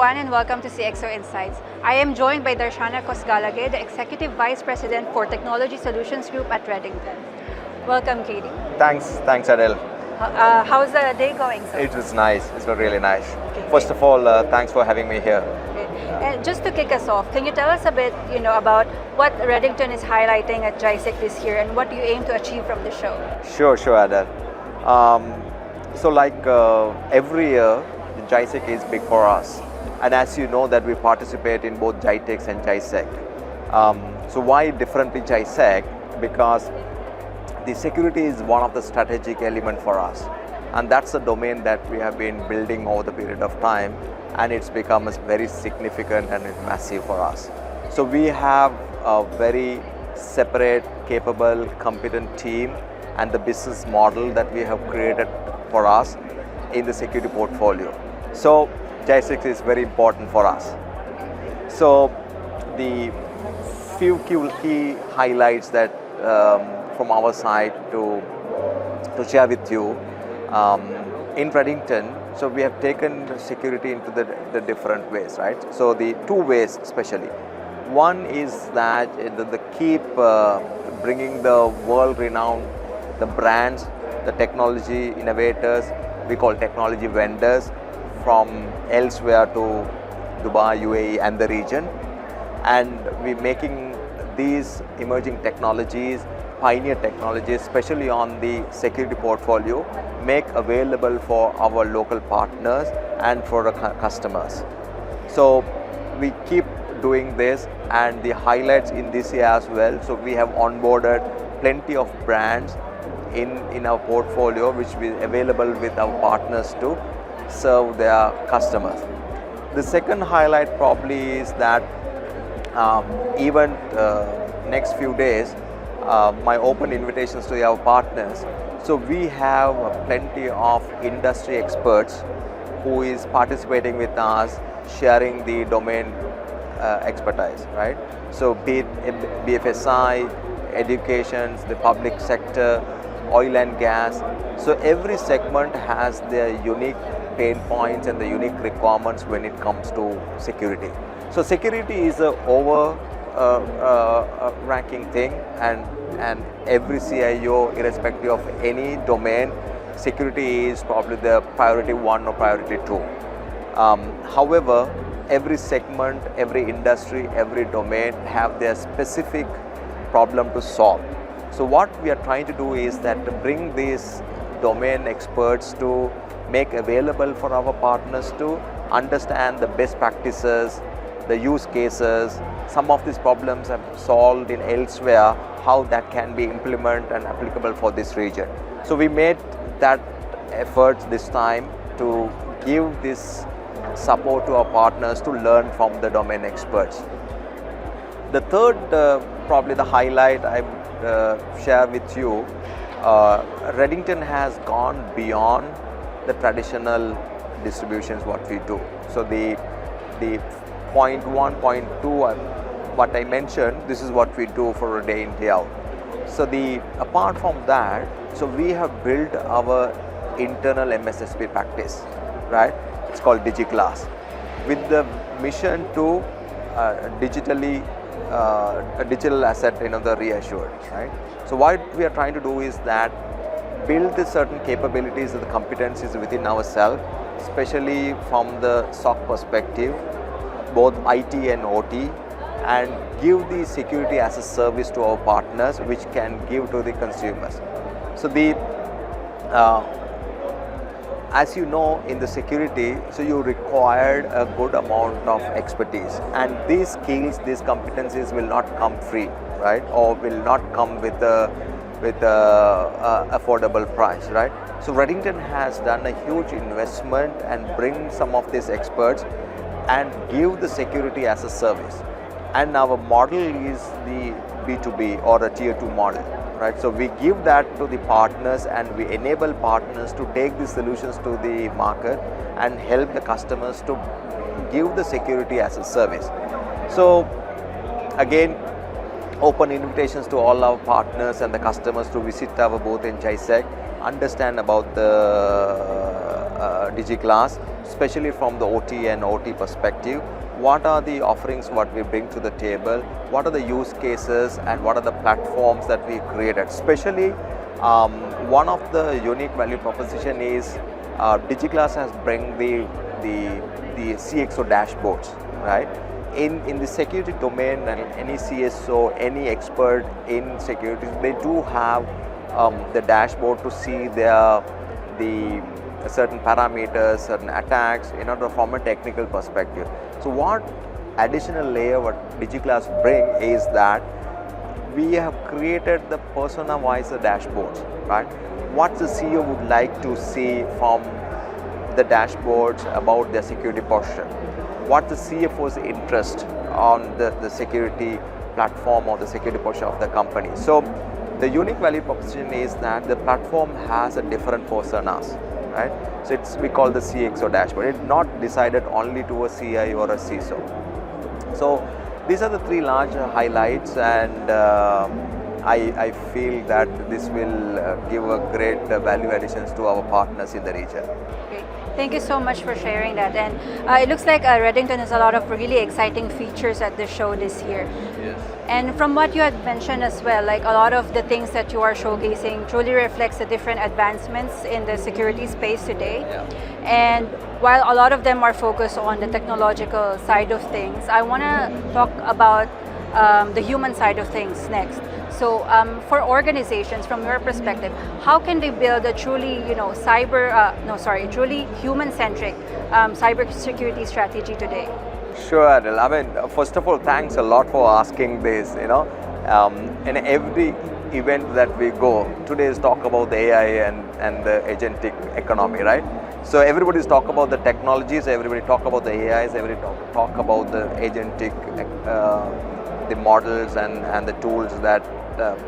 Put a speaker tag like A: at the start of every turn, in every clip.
A: everyone and welcome to CXO Insights. I am joined by Dharshana Kosgalage, the Executive Vice President for Technology Solutions Group at Redington. Welcome, Katie.
B: Thanks Adele.
A: How's the day going, sir?
B: It was nice, it was really nice.
A: Okay,
B: First of all, thanks for having me here.
A: great. And just to kick us off, can you tell us a bit, about what Redington is highlighting at GISEC this year and what you aim to achieve from the show?
B: Sure Adele. Every year, GISEC is big for us. And as you know that we participate in both GITEX and GISEC. So why differently GISEC? Because the security is one of the strategic element for us. And that's a domain that we have been building over the period of time, and it's become very significant and massive for us. So we have a very separate, capable, competent team and the business model that we have created for us in the security portfolio. So GISEC is very important for us. So the few key highlights that from our side to share with you. In Redington, so we have taken security into the different ways, right? So the two ways especially. One is that the keep bringing the world-renowned, the brands, the technology innovators, we call technology vendors from elsewhere to Dubai, UAE and the region. And we're making these emerging technologies, pioneer technologies, especially on the security portfolio, make available for our local partners and for the customers. So we keep doing this, and the highlights in this year as well. So we have onboarded plenty of brands in our portfolio which will be available with our partners to serve their customers. The second highlight probably is that even next few days, my open invitations to our partners. So we have plenty of industry experts who is participating with us, sharing the domain expertise, right? So be it BFSI, education, the public sector, oil and gas. So every segment has their unique pain points and the unique requirements when it comes to security. So security is a ranking thing, and every CIO, irrespective of any domain, security is probably the priority 1 or priority 2. However, every segment, every industry, every domain have their specific problem to solve. So what we are trying to do is that to bring these domain experts to make available for our partners to understand the best practices, the use cases, some of these problems are solved in elsewhere, how that can be implemented and applicable for this region. So we made that effort this time to give this support to our partners to learn from the domain experts. The third, probably the highlight I would share with you, Redington has gone beyond the traditional distributions what we do. So the point 1, point 2, what I mentioned, this is what we do for a day in, day out. So apart from that, so we have built our internal MSSP practice, right? It's called DigiClass, with the mission to a digital asset, the reassured, right? So what we are trying to do is that build the certain capabilities and the competencies within ourselves, especially from the SOC perspective, both IT and OT, and give the security as a service to our partners, which can give to the consumers. So as you know, in the security, so you required a good amount of expertise, and these skills, these competencies will not come free, right? Or will not come with a affordable price, right? So Redington has done a huge investment and bring some of these experts and give the security as a service. And our model is the B2B or a tier 2 model, right? So we give that to the partners, and we enable partners to take the solutions to the market and help the customers to give the security as a service. So again, open invitations to all our partners and the customers to visit our booth in GISEC, understand about the DigiGlass, especially from the OT and OT perspective. What are the offerings what we bring to the table, what are the use cases, and what are the platforms that we created. Especially one of the unique value proposition is DigiGlass has bring the CXO dashboards, right? In the security domain, and any CSO, any expert in security, they do have the dashboard to see the certain parameters, certain attacks, from a technical perspective. So what additional layer what DigiGlass bring is that we have created the persona-wise dashboards, right? What the CEO would like to see from the dashboards about their security posture, what the CFO's interest on the security platform or the security posture of the company. So the unique value proposition is that the platform has a different personas, right? So we call the CXO dashboard. It's not decided only to a CI or a CISO. So these are the three large highlights, and I feel that this will give a great value additions to our partners in the region.
A: Great. Thank you so much for sharing that. And it looks like Redington has a lot of really exciting features at the show this year.
B: Yes.
A: And from what you had mentioned as well, like a lot of the things that you are showcasing truly reflects the different advancements in the security space today.
B: Yeah.
A: And while a lot of them are focused on the technological side of things, I want to talk about the human side of things next. So for organizations, from your perspective, how can they build a truly, truly human-centric cybersecurity strategy today?
B: Sure, Adil. I mean, first of all, thanks a lot for asking this. In every event that we go, today is talk about the AI and the agentic economy, right? So everybody's talk about the technologies, everybody talk about the AIs, everybody talk about the agentic, the models and the tools that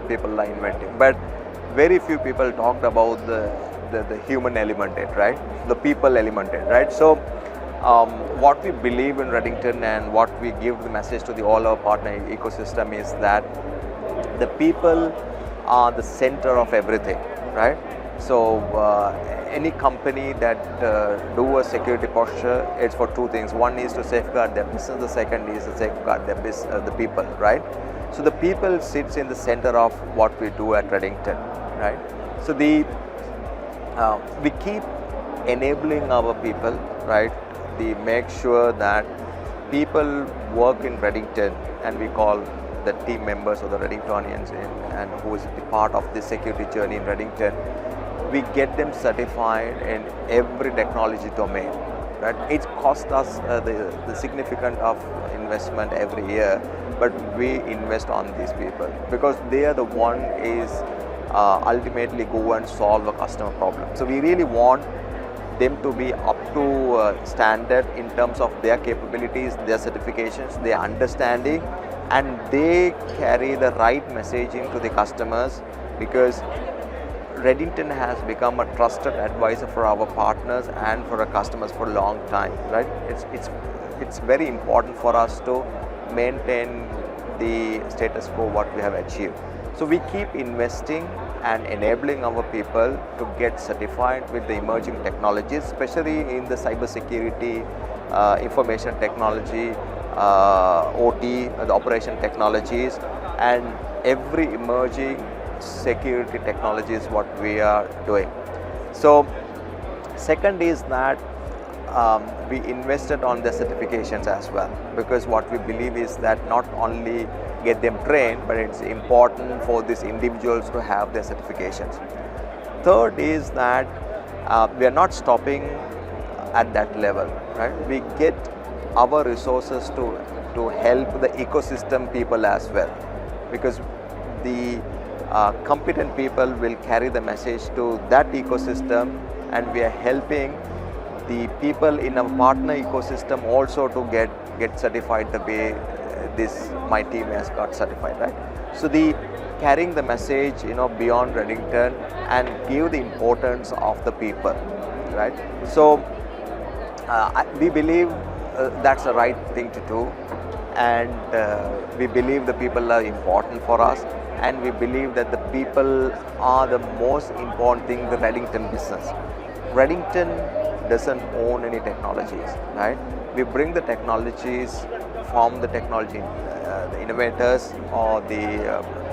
B: people are inventing. But very few people talked about the human element, right? The people element, right? So what we believe in Redington and what we give the message to all our partner ecosystem is that the people are the center of everything, right? So any company that do a security posture, it's for two things. One is to safeguard their business, the second is to safeguard their the people, right? So the people sits in the center of what we do at Redington, right? So we keep enabling our people, right? We make sure that people work in Redington, and we call the team members or the Reddingtonians and who is the part of the security journey in Redington. We get them certified in every technology domain, right? It costs us the significant of investment every year, but we invest on these people because they are the one is ultimately go and solve a customer problem. So we really want them to be up to standard in terms of their capabilities, their certifications, their understanding, and they carry the right messaging to the customers, because Redington has become a trusted advisor for our partners and for our customers for a long time, right? It's very important for us to maintain the status quo what we have achieved. So we keep investing and enabling our people to get certified with the emerging technologies, especially in the cybersecurity, information technology, OT, the operation technologies, and every emerging security technology is what we are doing. So second is that we invested on the certifications as well, because what we believe is that not only get them trained, but it's important for these individuals to have their certifications. Third is that we are not stopping at that level, right? We get our resources to help the ecosystem people as well, because the competent people will carry the message to that ecosystem, and we are helping the people in our partner ecosystem also to get certified the way my team has got certified, right? So the carrying the message beyond Redington and give the importance of the people, right? So we believe that's the right thing to do, and we believe the people are important for us, and we believe that the people are the most important thing in the Redington business. Redington doesn't own any technologies, right? We bring the technologies from the technology the innovators or the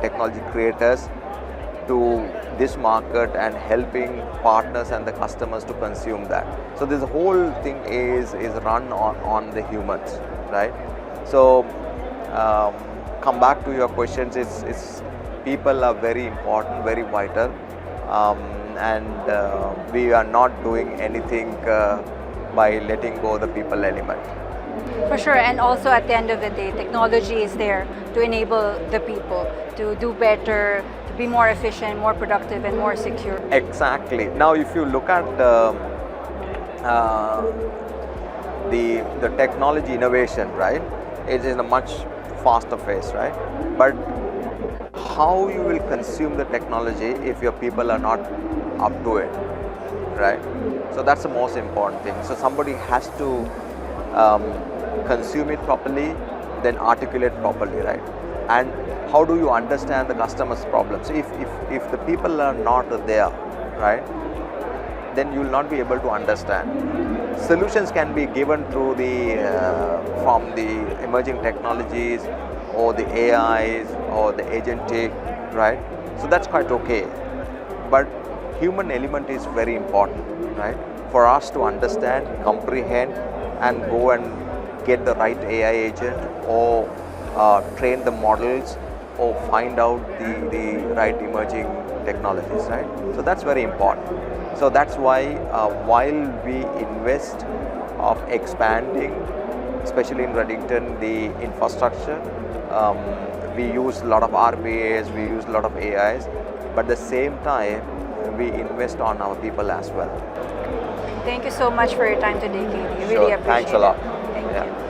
B: technology creators to this market and helping partners and the customers to consume that. So this whole thing is run on the humans, right? So come back to your questions. It's people are very important, very vital, and we are not doing anything by letting go the people element.
A: For sure, and also at the end of the day, technology is there to enable the people to do better, to be more efficient, more productive, and more secure.
B: Exactly. Now, if you look at the technology innovation, right, it is in a much faster phase, right? But how you will consume the technology if your people are not up to it, right? So that's the most important thing. So somebody has to consume it properly, then articulate properly, right? And how do you understand the customer's problems? If the people are not there, right, then you will not be able to understand. Solutions can be given through the from the emerging technologies or the AIs or the agentic, right? So that's quite okay. But human element is very important, right? For us to understand, comprehend, and go and get the right AI agent or train the models or find out the right emerging technologies, right? So that's very important. So that's why while we invest of expanding, especially in Redington, the infrastructure, we use a lot of RPAs, we use a lot of AIs, but at the same time, we invest on our people as well.
A: Thank you so much for your time today, Katie. Really
B: Sure.
A: appreciate
B: Thanks a lot.
A: it. Thank you.